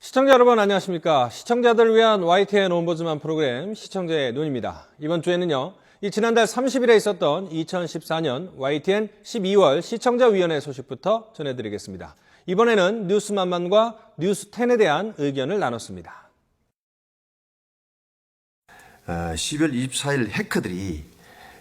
시청자 여러분 안녕하십니까. 시청자들을 위한 YTN 옴부즈만 프로그램 시청자의 눈입니다. 이번 주에는요. 지난달 30일에 있었던 2014년 YTN 12월 시청자위원회 소식부터 전해드리겠습니다. 이번에는 뉴스만만과 뉴스10에 대한 의견을 나눴습니다. 12월 24일 해커들이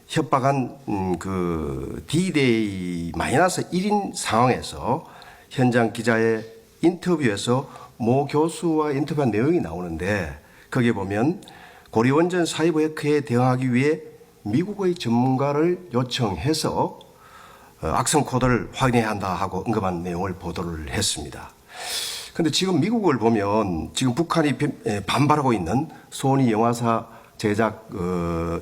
협박한 그 D-Day -1인 상황에서 현장 기자의 인터뷰에서 모 교수와 인터뷰한 내용이 나오는데 거기에 보면 고리원전 사이버 해커에 대응하기 위해 미국의 전문가를 요청해서 악성 코드를 확인해야 한다 하고 언급한 내용을 보도를 했습니다. 그런데 지금 미국을 보면 지금 북한이 반발하고 있는 소니 영화사 제작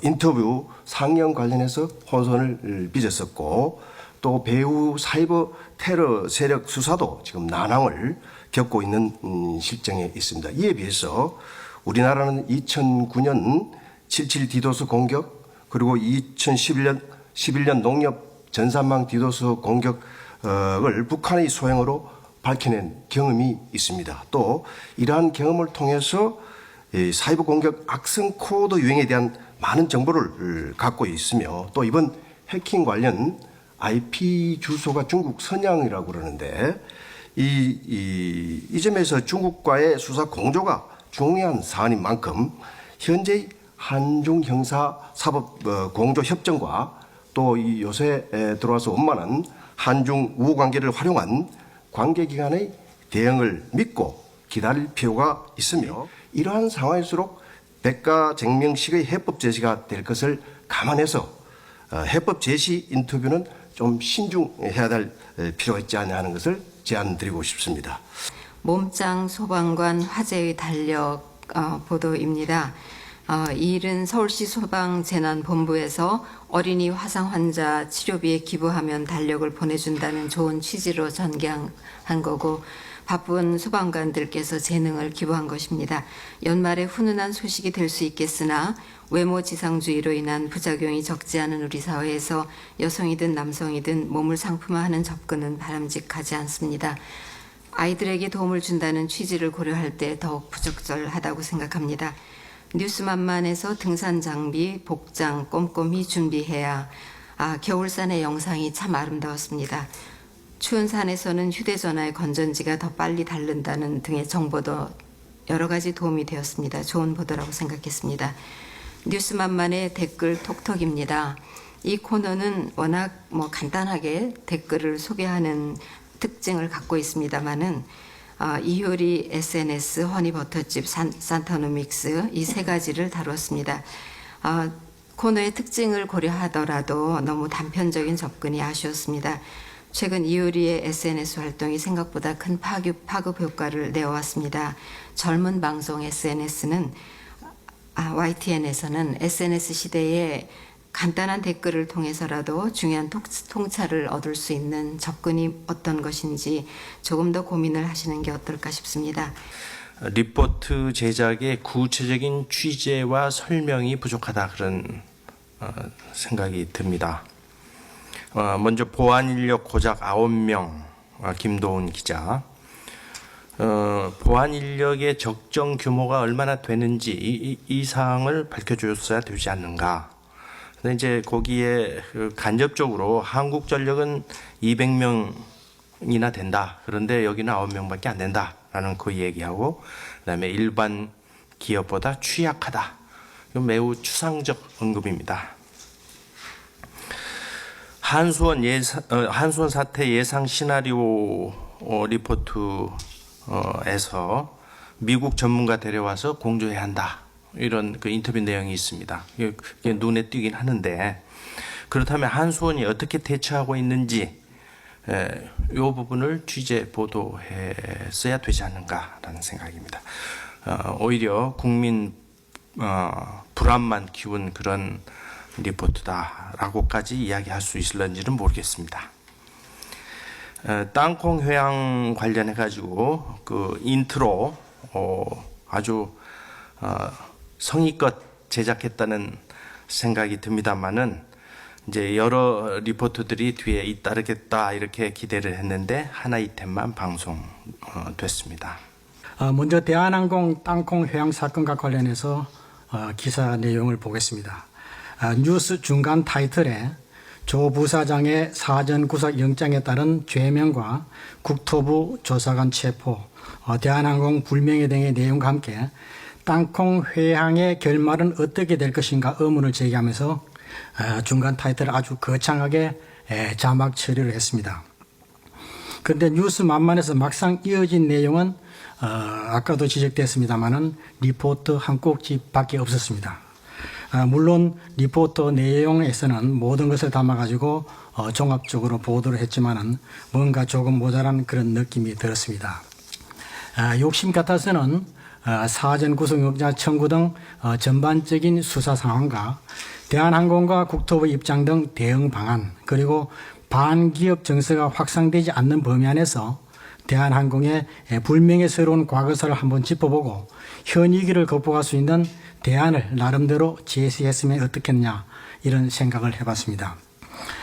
인터뷰 상영 관련해서 혼선을 빚었었고 또 배후 사이버 테러 세력 수사도 지금 난항을 겪고 있는 실정에 있습니다. 이에 비해서 우리나라는 2009년 77 디도스 공격 그리고 2011년 농협 전산망 디도스 공격을 북한의 소행으로 밝혀낸 경험이 있습니다. 또 이러한 경험을 통해서 사이버 공격 악성 코드 유행에 대한 많은 정보를 갖고 있으며 또 이번 해킹 관련 IP 주소가 중국 선양이라고 그러는데 이 점에서 중국과의 수사 공조가 중요한 사안인 만큼 현재 한중 형사 사법 공조 협정과 또 이 요새 들어와서 원만한 한중 우호 관계를 활용한 관계기관의 대응을 믿고 기다릴 필요가 있으며 이러한 상황일수록 백가쟁명식의 해법 제시가 될 것을 감안해서 해법 제시 인터뷰는 좀 신중해야 될 필요가 있지 않냐 하는 것을 제안드리고 싶습니다. 몸짱 소방관 화재의 달력 보도입니다. 이 일은 서울시 소방재난본부에서 어린이 화상 환자 치료비에 기부하면 달력을 보내준다는 좋은 취지로 전개한 거고 바쁜 소방관들께서 재능을 기부한 것입니다. 연말에 훈훈한 소식이 될 수 있겠으나 외모 지상주의로 인한 부작용이 적지 않은 우리 사회에서 여성이든 남성이든 몸을 상품화하는 접근은 바람직하지 않습니다. 아이들에게 도움을 준다는 취지를 고려할 때 더욱 부적절하다고 생각합니다. 뉴스만만에서 등산 장비, 복장 꼼꼼히 준비해야 겨울산의 영상이 참 아름다웠습니다. 추운 산에서는 휴대전화의 건전지가 더 빨리 닳는다는 등의 정보도 여러 가지 도움이 되었습니다. 좋은 보도라고 생각했습니다. 뉴스만만의 댓글 톡톡입니다. 이 코너는 워낙 간단하게 댓글을 소개하는 특징을 갖고 있습니다만은 이효리 SNS, 허니버터집, 산타노믹스 이 세 가지를 다뤘습니다. 코너의 특징을 고려하더라도 너무 단편적인 접근이 아쉬웠습니다. 최근 이효리의 SNS 활동이 생각보다 큰 파급 효과를 내어왔습니다. 젊은 방송 SNS는 YTN에서는 SNS 시대에 간단한 댓글을 통해서라도 중요한 통찰을 얻을 수 있는 접근이 어떤 것인지 조금 더 고민을 하시는 게 어떨까 싶습니다. 리포트 제작의 구체적인 취재와 설명이 부족하다 그런 생각이 듭니다. 먼저 보안 인력 고작 9명 김도훈 기자. 보안 인력의 적정 규모가 얼마나 되는지 이 사항을 밝혀줬어야 되지 않는가. 근데 이제 거기에 간접적으로 한국전력은 200명이나 된다. 그런데 여기는 9명밖에 안 된다라는 그 얘기하고 그다음에 일반 기업보다 취약하다. 이건 매우 추상적 언급입니다. 한수원 사태 예상 시나리오 리포트에서 미국 전문가 데려와서 공조해야 한다. 이런 그 인터뷰 내용이 있습니다. 이게 눈에 띄긴 하는데 그렇다면 한수원이 어떻게 대처하고 있는지 이 부분을 취재 보도했어야 되지 않는가라는 생각입니다. 오히려 국민 불안만 키운 그런 리포트다라고까지 이야기할 수 있을런지는 모르겠습니다. 땅콩 회항 관련해 가지고 그 인트로 아주 성의껏 제작했다는 생각이 듭니다만은 이제 여러 리포트들이 뒤에 잇따르겠다 이렇게 기대를 했는데 한 아이템만 방송됐습니다. 먼저 대한항공 땅콩 회항 사건과 관련해서 기사 내용을 보겠습니다. 뉴스 중간 타이틀에 조 부사장의 사전 구속 영장에 따른 죄명과 국토부 조사관 체포, 대한항공 불명예 등의 내용과 함께 땅콩 회항의 결말은 어떻게 될 것인가 의문을 제기하면서 중간 타이틀을 아주 거창하게 자막 처리를 했습니다. 그런데 뉴스 만만해서 막상 이어진 내용은 아까도 지적됐습니다마는 리포트 한 꼭지밖에 없었습니다. 물론 리포트 내용에서는 모든 것을 담아가지고 종합적으로 보도를 했지만은 뭔가 조금 모자란 그런 느낌이 들었습니다. 욕심 같아서는 사전 구속영장 청구 등 전반적인 수사 상황과 대한항공과 국토부 입장 등 대응 방안, 그리고 반기업 정서가 확산되지 않는 범위 안에서 대한항공의 불명예스러운 과거사를 한번 짚어보고 현 위기를 극복할 수 있는 대안을 나름대로 제시했으면 어떻겠냐, 이런 생각을 해봤습니다.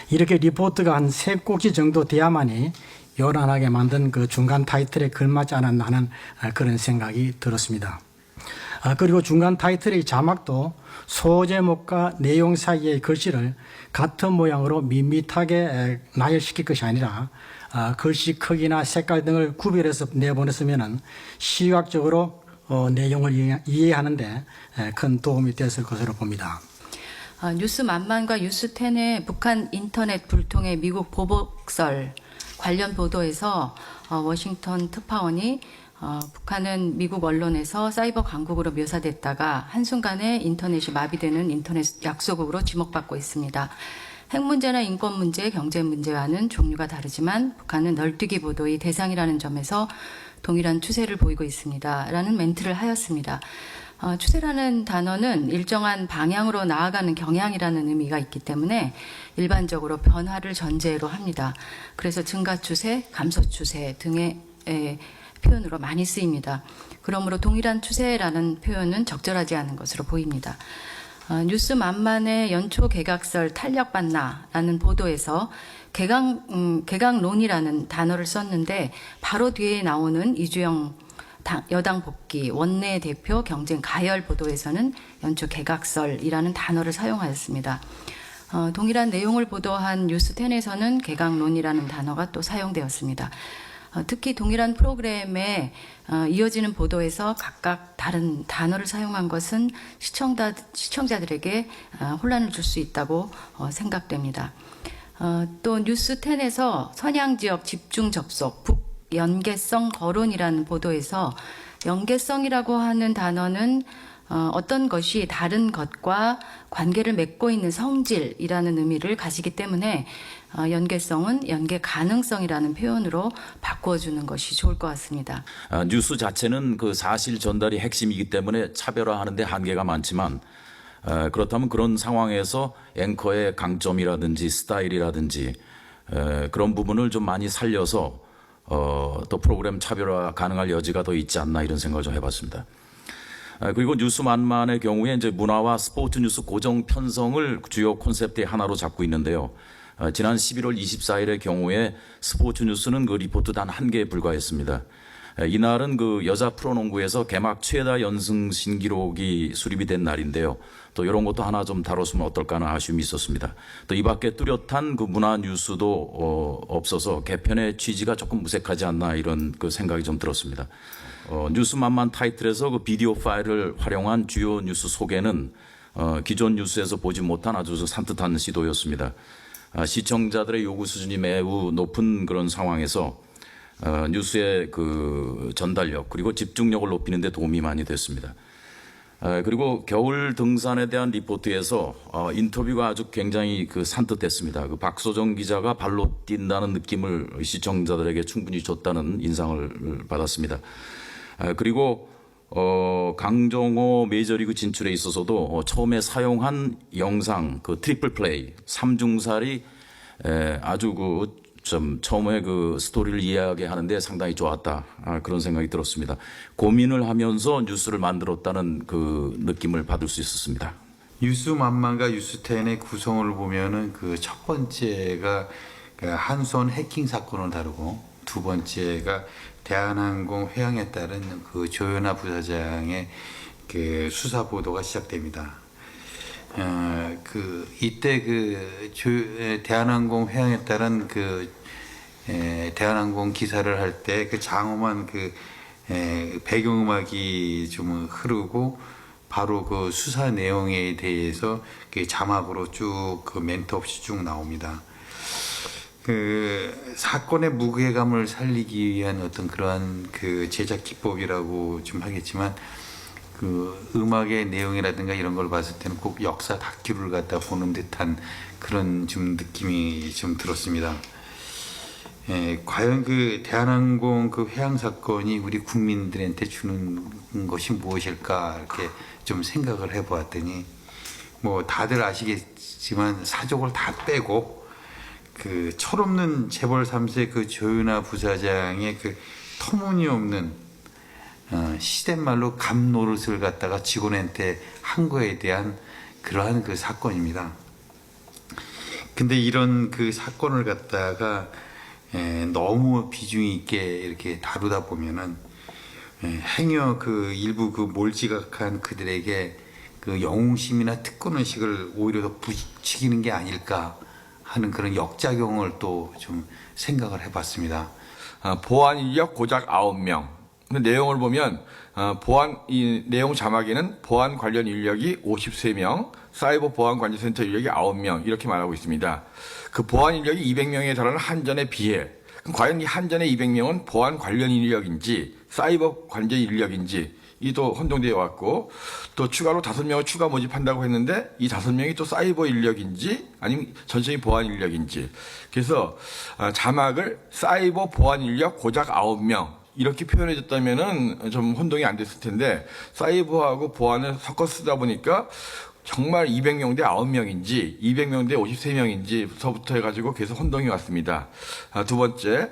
이렇게 리포트가 한 3꼭지 정도 돼야만이 요란하게 만든 그 중간 타이틀에 걸맞지 않았나 하는 그런 생각이 들었습니다. 그리고 중간 타이틀의 자막도 소제목과 내용 사이의 글씨를 같은 모양으로 밋밋하게 나열시킬 것이 아니라 글씨 크기나 색깔 등을 구별해서 내보냈으면 시각적으로 내용을 이해하는데 큰 도움이 됐을 것으로 봅니다. 뉴스 만만과 뉴스 10의 북한 인터넷 불통의 미국 보복설 관련 보도에서 워싱턴 특파원이 북한은 미국 언론에서 사이버 강국으로 묘사됐다가 한순간에 인터넷이 마비되는 인터넷 약소국으로 지목받고 있습니다. 핵 문제나 인권 문제, 경제 문제와는 종류가 다르지만 북한은 널뛰기 보도의 대상이라는 점에서 동일한 추세를 보이고 있습니다. 라는 멘트를 하였습니다. 추세라는 단어는 일정한 방향으로 나아가는 경향이라는 의미가 있기 때문에 일반적으로 변화를 전제로 합니다. 그래서 증가 추세, 감소 추세 등의 표현으로 많이 쓰입니다. 그러므로 동일한 추세라는 표현은 적절하지 않은 것으로 보입니다. 뉴스 만만의 연초 개각설 탄력받나라는 보도에서 개각론이라는 단어를 썼는데 바로 뒤에 나오는 이주영 여당 복귀 원내 대표 경쟁 가열 보도에서는 연초 개각설이라는 단어를 사용하였습니다. 동일한 내용을 보도한 뉴스 10에서는 개각론이라는 단어가 또 사용되었습니다. 특히 동일한 프로그램에 이어지는 보도에서 각각 다른 단어를 사용한 것은 시청자들에게 혼란을 줄 수 있다고 생각됩니다. 또 뉴스 10에서 선양지역 집중 접속, 북연계성 거론이라는 보도에서 연계성이라고 하는 단어는 어떤 것이 다른 것과 관계를 맺고 있는 성질이라는 의미를 가지기 때문에 연계성은 연계 가능성이라는 표현으로 바꿔주는 것이 좋을 것 같습니다. 뉴스 자체는 그 사실 전달이 핵심이기 때문에 차별화하는 데 한계가 많지만 그렇다면 그런 상황에서 앵커의 강점이라든지 스타일이라든지 그런 부분을 좀 많이 살려서 또 프로그램 차별화 가능할 여지가 더 있지 않나 이런 생각을 좀 해봤습니다. 그리고 뉴스 만만의 경우에 이제 문화와 스포츠 뉴스 고정 편성을 주요 콘셉트의 하나로 잡고 있는데요. 지난 11월 24일의 경우에 스포츠 뉴스는 그 리포트 단 1개에 불과했습니다. 이날은 그 여자 프로농구에서 개막 최다 연승 신기록이 수립이 된 날인데요. 또 이런 것도 하나 좀 다뤘으면 어떨까 하는 아쉬움이 있었습니다. 또 이 밖에 뚜렷한 그 문화 뉴스도 없어서 개편의 취지가 조금 무색하지 않나 이런 그 생각이 좀 들었습니다. 뉴스 만만 타이틀에서 그 비디오 파일을 활용한 주요 뉴스 소개는 기존 뉴스에서 보지 못한 아주 산뜻한 시도였습니다. 시청자들의 요구 수준이 매우 높은 그런 상황에서 뉴스의 그 전달력 그리고 집중력을 높이는 데 도움이 많이 됐습니다. 그리고 겨울 등산에 대한 리포트에서 인터뷰가 아주 굉장히 그 산뜻했습니다. 그 박소정 기자가 발로 뛴다는 느낌을 시청자들에게 충분히 줬다는 인상을 받았습니다. 그리고 강정호 메이저리그 진출에 있어서도 처음에 사용한 영상 그 트리플 플레이 3중살이 아주 그 좀 처음에 그 스토리를 이해하게 하는데 상당히 좋았다 그런 생각이 들었습니다. 고민을 하면서 뉴스를 만들었다는 그 느낌을 받을 수 있었습니다. 뉴스 만만과 뉴스 10의 구성을 보면은 그 첫 번째가 한손 해킹 사건을 다루고 두 번째가 대한항공 회항에 따른 그 조현아 부사장의 그 수사 보도가 시작됩니다. 이때 대한항공 회항에 따른 대한항공 기사를 할 때 그 장엄한 배경음악이 좀 흐르고 바로 그 수사 내용에 대해서 자막으로 쭉 멘트 없이 쭉 나옵니다. 사건의 무게감을 살리기 위한 어떤 그러한 제작 기법이라고 좀 하겠지만 음악의 내용이라든가 이런 걸 봤을 때는 꼭 역사 다큐를 갖다 보는 듯한 그런 좀 느낌이 좀 들었습니다. 과연 대한항공 회항 사건이 우리 국민들한테 주는 것이 무엇일까 이렇게 좀 생각을 해보았더니 뭐 다들 아시겠지만 사족을 다 빼고 철없는 재벌 3세 조윤아 부사장의 터무니없는 시댄말로 갑노릇을 갖다가 직원한테 한 거에 대한 그러한 사건입니다. 근데 이런 사건을 갖다가 너무 비중 있게 이렇게 다루다 보면은 행여 일부 몰지각한 그들에게 영웅심이나 특권의식을 오히려 더 부추기는 게 아닐까 하는 그런 역작용을 또 좀 생각을 해봤습니다. 보안 인력 고작 9명. 내용을 보면 이 내용 자막에는 보안 관련 인력이 53명, 사이버 보안 관제센터 인력이 9명 이렇게 말하고 있습니다. 그 보안 인력이 200명에 달하는 한전에 비해 그럼 과연 이 한전의 200명은 보안 관련 인력인지 사이버 관제 인력인지 이도 혼동되어 왔고 또 추가로 5명을 추가 모집한다고 했는데 이 5명이 또 사이버 인력인지 아니면 전체적인 보안 인력인지 그래서 자막을 사이버 보안 인력 고작 9명 이렇게 표현해줬다면은 좀 혼동이 안 됐을 텐데 사이버하고 보안을 섞어 쓰다 보니까 정말 200명 대 9명인지 200명 대 53명인지서부터 해가지고 계속 혼동이 왔습니다. 두 번째,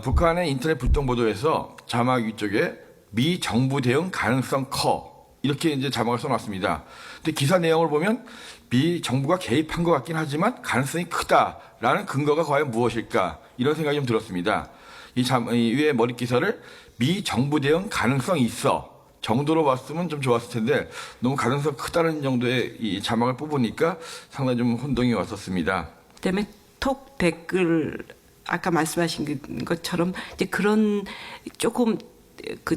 북한의 인터넷 불통 보도에서 자막 위쪽에 미 정부 대응 가능성 커 이렇게 이제 자막을 써놨습니다. 근데 기사 내용을 보면 미 정부가 개입한 것 같긴 하지만 가능성이 크다라는 근거가 과연 무엇일까 이런 생각이 좀 들었습니다. 이 위에 머리 기사를 미 정부 대응 가능성 있어 정도로 봤으면 좀 좋았을 텐데 너무 가능성 크다는 정도의 이 자막을 뽑으니까 상당히 좀 혼동이 왔었습니다. 그다음에 톡 댓글 아까 말씀하신 것처럼 이제 그런 조금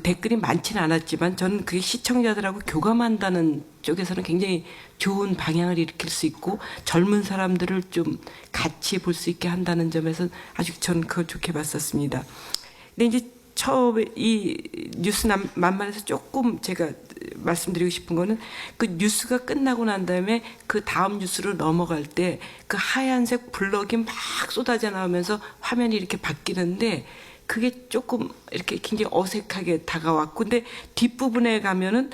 댓글이 많지는 않았지만 저는 그게 시청자들하고 교감한다는 쪽에서는 굉장히 좋은 방향을 일으킬 수 있고 젊은 사람들을 좀 같이 볼 수 있게 한다는 점에서 아주 저는 그걸 좋게 봤었습니다. 근데 이제 처음에 이 뉴스 만만해서 조금 제가 말씀드리고 싶은 거는 뉴스가 끝나고 난 다음에 다음 뉴스로 넘어갈 때 하얀색 블럭이 막 쏟아져 나오면서 화면이 이렇게 바뀌는데 그게 조금 이렇게 굉장히 어색하게 다가왔고, 근데 뒷부분에 가면은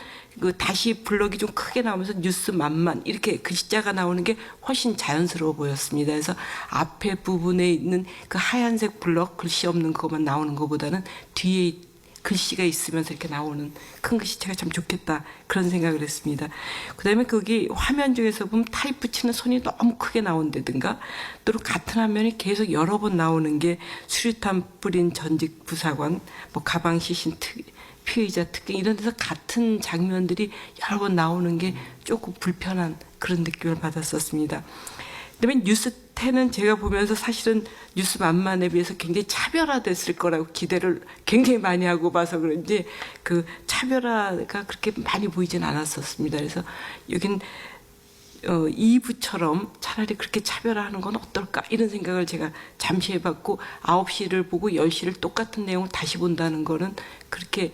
다시 블럭이 좀 크게 나오면서 뉴스 만만 이렇게 글자가 나오는 게 훨씬 자연스러워 보였습니다. 그래서 앞에 부분에 있는 하얀색 블럭 글씨 없는 것만 나오는 것보다는 뒤에 글씨가 있으면서 이렇게 나오는 큰 글씨체가 참 좋겠다 그런 생각을 했습니다. 그다음에 거기 화면 중에서 보면 타입 붙이는 손이 너무 크게 나온다든가 또 같은 화면이 계속 여러 번 나오는 게 수류탄 뿌린 전직 부사관, 뭐 가방 시신 피의자 특징 이런 데서 같은 장면들이 여러 번 나오는 게 조금 불편한 그런 느낌을 받았었습니다. 그다음에 뉴스10은 제가 보면서 사실은 뉴스 만만에 비해서 굉장히 차별화됐을 거라고 기대를 굉장히 많이 하고 봐서 그런지 차별화가 그렇게 많이 보이진 않았었습니다. 그래서 여긴 2부처럼 차라리 그렇게 차별화하는 건 어떨까 이런 생각을 제가 잠시 해봤고 9시를 보고 10시를 똑같은 내용을 다시 본다는 거는 그렇게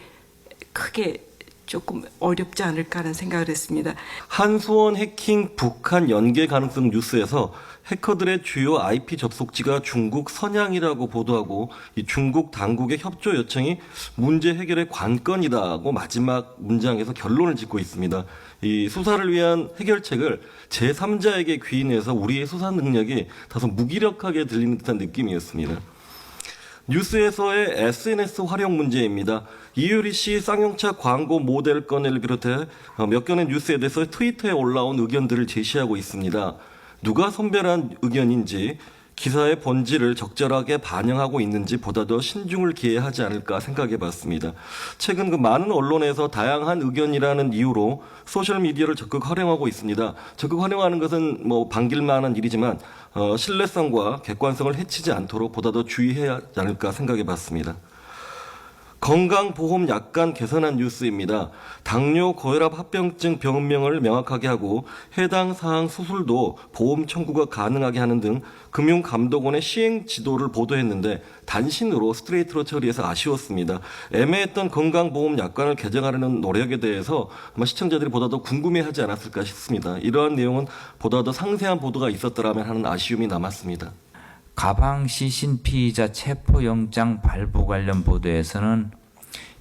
크게 조금 어렵지 않을까 하는 생각을 했습니다. 한수원 해킹 북한 연계 가능성 뉴스에서 해커들의 주요 IP 접속지가 중국 선양이라고 보도하고 이 중국 당국의 협조 요청이 문제 해결의 관건이다고 마지막 문장에서 결론을 짓고 있습니다. 이 수사를 위한 해결책을 제3자에게 귀인해서 우리의 수사 능력이 다소 무기력하게 들리는 듯한 느낌이었습니다. 뉴스에서의 SNS 활용 문제입니다. 이유리 씨 쌍용차 광고 모델 건을 비롯해 몇 건의 뉴스에 대해서 트위터에 올라온 의견들을 제시하고 있습니다. 누가 선별한 의견인지 기사의 본질을 적절하게 반영하고 있는지 보다 더 신중을 기해야 하지 않을까 생각해 봤습니다. 최근 그 많은 언론에서 다양한 의견이라는 이유로 소셜미디어를 적극 활용하고 있습니다. 적극 활용하는 것은 뭐 반길만한 일이지만 신뢰성과 객관성을 해치지 않도록 보다 더 주의해야 하지 않을까 생각해 봤습니다. 건강보험 약관 개선안 뉴스입니다. 당뇨, 고혈압, 합병증 병원명을 명확하게 하고 해당 사항 수술도 보험 청구가 가능하게 하는 등 금융감독원의 시행 지도를 보도했는데 단신으로 스트레이트로 처리해서 아쉬웠습니다. 애매했던 건강보험 약관을 개정하려는 노력에 대해서 아마 시청자들이 보다 더 궁금해하지 않았을까 싶습니다. 이러한 내용은 보다 더 상세한 보도가 있었더라면 하는 아쉬움이 남았습니다. 가방 시신 피의자 체포영장 발부 관련 보도에서는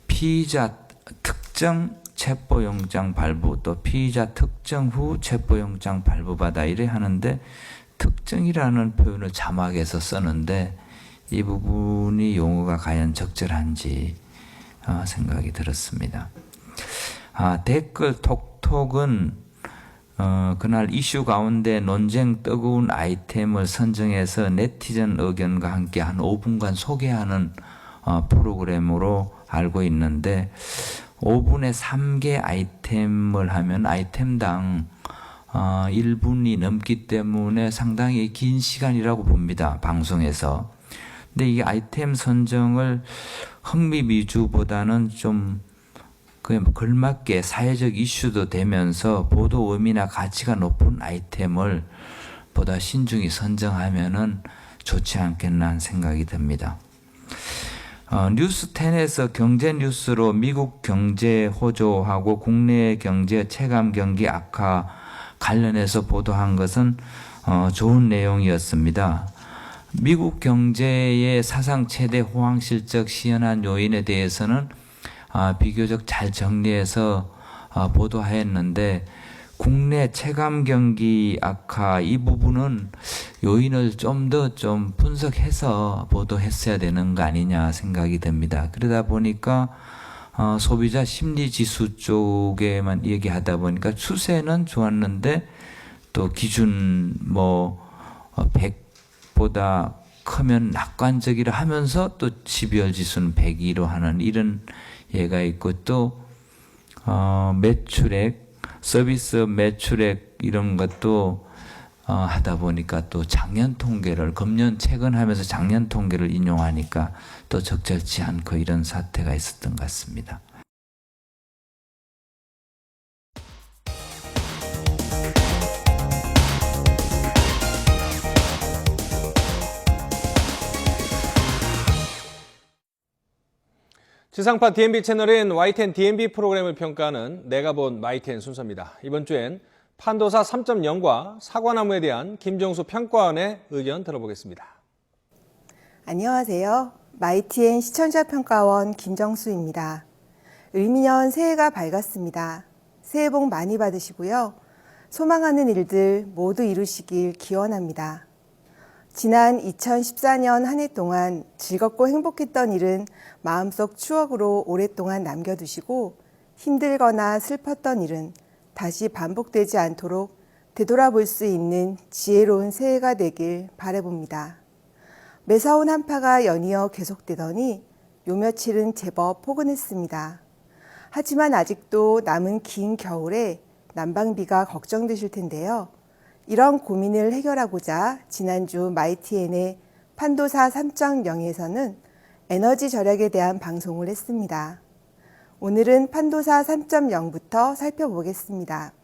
피의자 특정 체포영장 발부 또 피의자 특정 후 체포영장 발부받아 이래 하는데 특정이라는 표현을 자막에서 썼는데 이 부분이 용어가 과연 적절한지 생각이 들었습니다. 댓글 톡톡은 그날 이슈 가운데 논쟁 뜨거운 아이템을 선정해서 네티즌 의견과 함께 한 5분간 소개하는 프로그램으로 알고 있는데 5분에 3개 아이템을 하면 아이템당 1분이 넘기 때문에 상당히 긴 시간이라고 봅니다. 방송에서. 근데 이 아이템 선정을 흥미 위주보다는 좀 그에 걸맞게 사회적 이슈도 되면서 보도 의미나 가치가 높은 아이템을 보다 신중히 선정하면은 좋지 않겠나 하는 생각이 듭니다. 뉴스10에서 경제 뉴스로 미국 경제 호조하고 국내 경제 체감 경기 악화 관련해서 보도한 것은 좋은 내용이었습니다. 미국 경제의 사상 최대 호황 실적 시현한 요인에 대해서는 비교적 잘 정리해서 보도하였는데 국내 체감 경기 악화 이 부분은 요인을 좀 더 분석해서 보도했어야 되는 거 아니냐 생각이 듭니다. 그러다 보니까 소비자 심리 지수 쪽에만 얘기하다 보니까 추세는 좋았는데 또 기준 100보다 크면 낙관적이라 하면서 또 12월 지수는 102로 하는 이런 예가 있고 또 매출액, 서비스 매출액 이런 것도 하다 보니까 또 작년 통계를 금년 최근하면서 작년 통계를 인용하니까 또 적절치 않고 이런 사태가 있었던 것 같습니다. 지상파 DMB 채널인 YTN DMB 프로그램을 평가하는 내가 본 YTN 순서입니다. 이번 주엔 판도사 3.0과 사과나무에 대한 김정수 평가원의 의견 들어보겠습니다. 안녕하세요. YTN 시청자평가원 김정수입니다. 을미년 새해가 밝았습니다. 새해 복 많이 받으시고요. 소망하는 일들 모두 이루시길 기원합니다. 지난 2014년 한 해 동안 즐겁고 행복했던 일은 마음속 추억으로 오랫동안 남겨두시고 힘들거나 슬펐던 일은 다시 반복되지 않도록 되돌아볼 수 있는 지혜로운 새해가 되길 바라봅니다. 매서운 한파가 연이어 계속되더니 요 며칠은 제법 포근했습니다. 하지만 아직도 남은 긴 겨울에 난방비가 걱정되실 텐데요. 이런 고민을 해결하고자 지난주 YTN의 판도사 3.0에서는 에너지 절약에 대한 방송을 했습니다. 오늘은 판도사 3.0부터 살펴보겠습니다.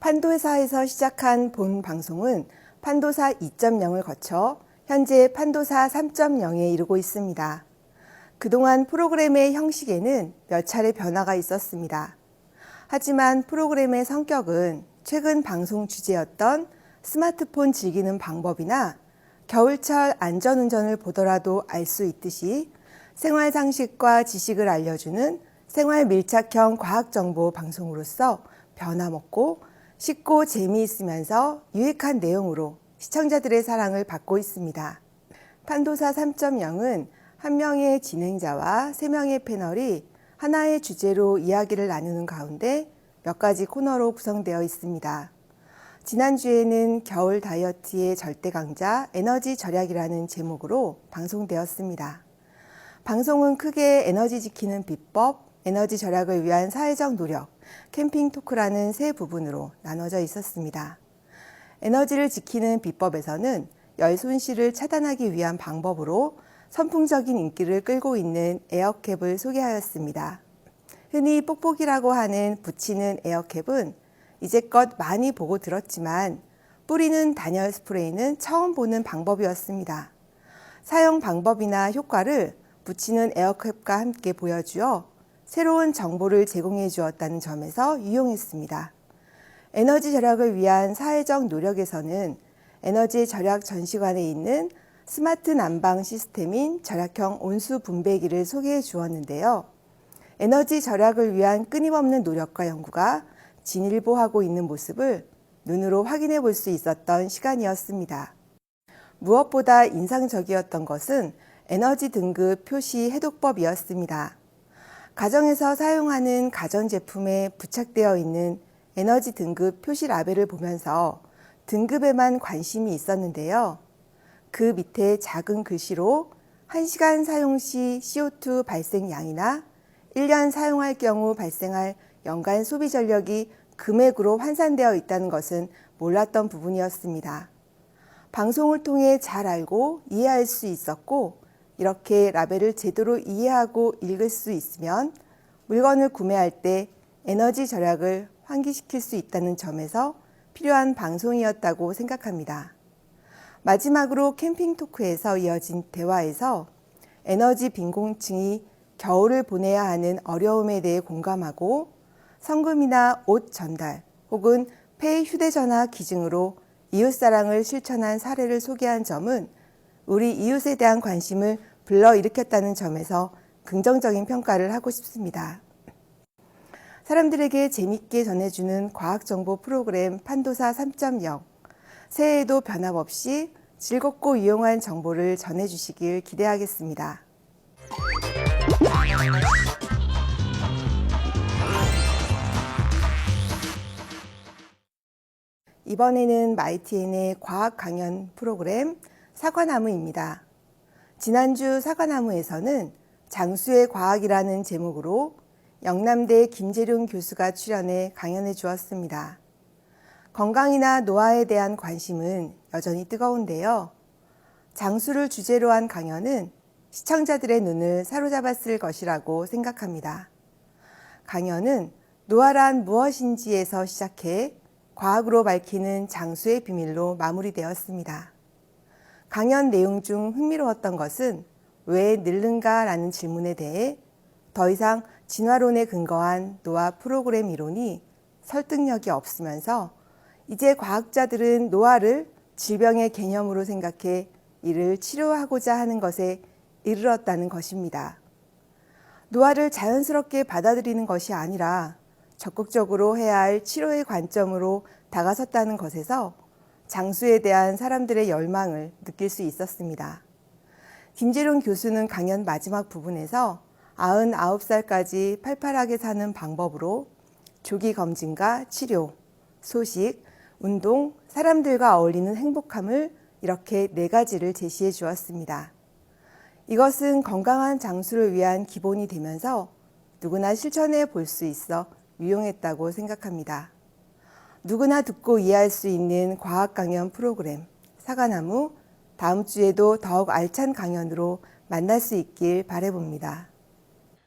판도사에서 시작한 본 방송은 판도사 2.0을 거쳐 현재 판도사 3.0에 이르고 있습니다. 그동안 프로그램의 형식에는 몇 차례 변화가 있었습니다. 하지만 프로그램의 성격은 최근 방송 주제였던 스마트폰 즐기는 방법이나 겨울철 안전운전을 보더라도 알 수 있듯이 생활 상식과 지식을 알려주는 생활 밀착형 과학정보 방송으로서 변화먹고 쉽고 재미있으면서 유익한 내용으로 시청자들의 사랑을 받고 있습니다. 판도사 3.0은 한 명의 진행자와 3명의 패널이 하나의 주제로 이야기를 나누는 가운데 몇 가지 코너로 구성되어 있습니다. 지난주에는 겨울 다이어트의 절대 강자 에너지 절약이라는 제목으로 방송되었습니다. 방송은 크게 에너지 지키는 비법, 에너지 절약을 위한 사회적 노력, 캠핑 토크라는 세 부분으로 나눠져 있었습니다. 에너지를 지키는 비법에서는 열 손실을 차단하기 위한 방법으로 선풍적인 인기를 끌고 있는 에어캡을 소개하였습니다. 흔히 뽁뽁이라고 하는 붙이는 에어캡은 이제껏 많이 보고 들었지만 뿌리는 단열 스프레이는 처음 보는 방법이었습니다. 사용 방법이나 효과를 붙이는 에어캡과 함께 보여주어 새로운 정보를 제공해 주었다는 점에서 유용했습니다. 에너지 절약을 위한 사회적 노력에서는 에너지 절약 전시관에 있는 스마트 난방 시스템인 절약형 온수 분배기를 소개해 주었는데요. 에너지 절약을 위한 끊임없는 노력과 연구가 진일보하고 있는 모습을 눈으로 확인해 볼 수 있었던 시간이었습니다. 무엇보다 인상적이었던 것은 에너지 등급 표시 해독법이었습니다. 가정에서 사용하는 가전제품에 부착되어 있는 에너지 등급 표시 라벨을 보면서 등급에만 관심이 있었는데요. 그 밑에 작은 글씨로 1시간 사용 시 CO2 발생량이나 1년 사용할 경우 발생할 연간 소비 전력이 금액으로 환산되어 있다는 것은 몰랐던 부분이었습니다. 방송을 통해 잘 알고 이해할 수 있었고 이렇게 라벨을 제대로 이해하고 읽을 수 있으면 물건을 구매할 때 에너지 절약을 환기시킬 수 있다는 점에서 필요한 방송이었다고 생각합니다. 마지막으로 캠핑 토크에서 이어진 대화에서 에너지 빈곤층이 겨울을 보내야 하는 어려움에 대해 공감하고 성금이나 옷 전달 혹은 폐 휴대전화 기증으로 이웃사랑을 실천한 사례를 소개한 점은 우리 이웃에 대한 관심을 불러일으켰다는 점에서 긍정적인 평가를 하고 싶습니다. 사람들에게 재밌게 전해주는 과학정보 프로그램 판도사 3.0. 새해에도 변함없이 즐겁고 유용한 정보를 전해주시길 기대하겠습니다. 이번에는 마이티엔의 과학 강연 프로그램 사과나무입니다. 지난주 사과나무에서는 장수의 과학이라는 제목으로 영남대 김재룡 교수가 출연해 강연해 주었습니다. 건강이나 노화에 대한 관심은 여전히 뜨거운데요. 장수를 주제로 한 강연은 시청자들의 눈을 사로잡았을 것이라고 생각합니다. 강연은 노화란 무엇인지에서 시작해 과학으로 밝히는 장수의 비밀로 마무리되었습니다. 강연 내용 중 흥미로웠던 것은 왜 늙는가라는 질문에 대해 더 이상 진화론에 근거한 노화 프로그램 이론이 설득력이 없으면서 이제 과학자들은 노화를 질병의 개념으로 생각해 이를 치료하고자 하는 것에 이르렀다는 것입니다. 노화를 자연스럽게 받아들이는 것이 아니라 적극적으로 해야 할 치료의 관점으로 다가섰다는 것에서 장수에 대한 사람들의 열망을 느낄 수 있었습니다. 김재룡 교수는 강연 마지막 부분에서 99살까지 팔팔하게 사는 방법으로 조기 검진과 치료, 소식, 운동, 사람들과 어울리는 행복함을 이렇게 4가지를 제시해 주었습니다. 이것은 건강한 장수를 위한 기본이 되면서 누구나 실천해 볼 수 있어 유용했다고 생각합니다. 누구나 듣고 이해할 수 있는 과학 강연 프로그램 사과나무, 다음 주에도 더욱 알찬 강연으로 만날 수 있길 바라봅니다.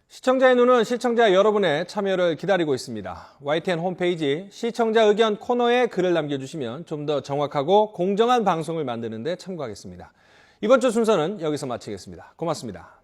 시청자의 눈은 시청자 여러분의 참여를 기다리고 있습니다. YTN 홈페이지 시청자 의견 코너에 글을 남겨주시면 좀 더 정확하고 공정한 방송을 만드는 데 참고하겠습니다. 이번 주 순서는 여기서 마치겠습니다. 고맙습니다.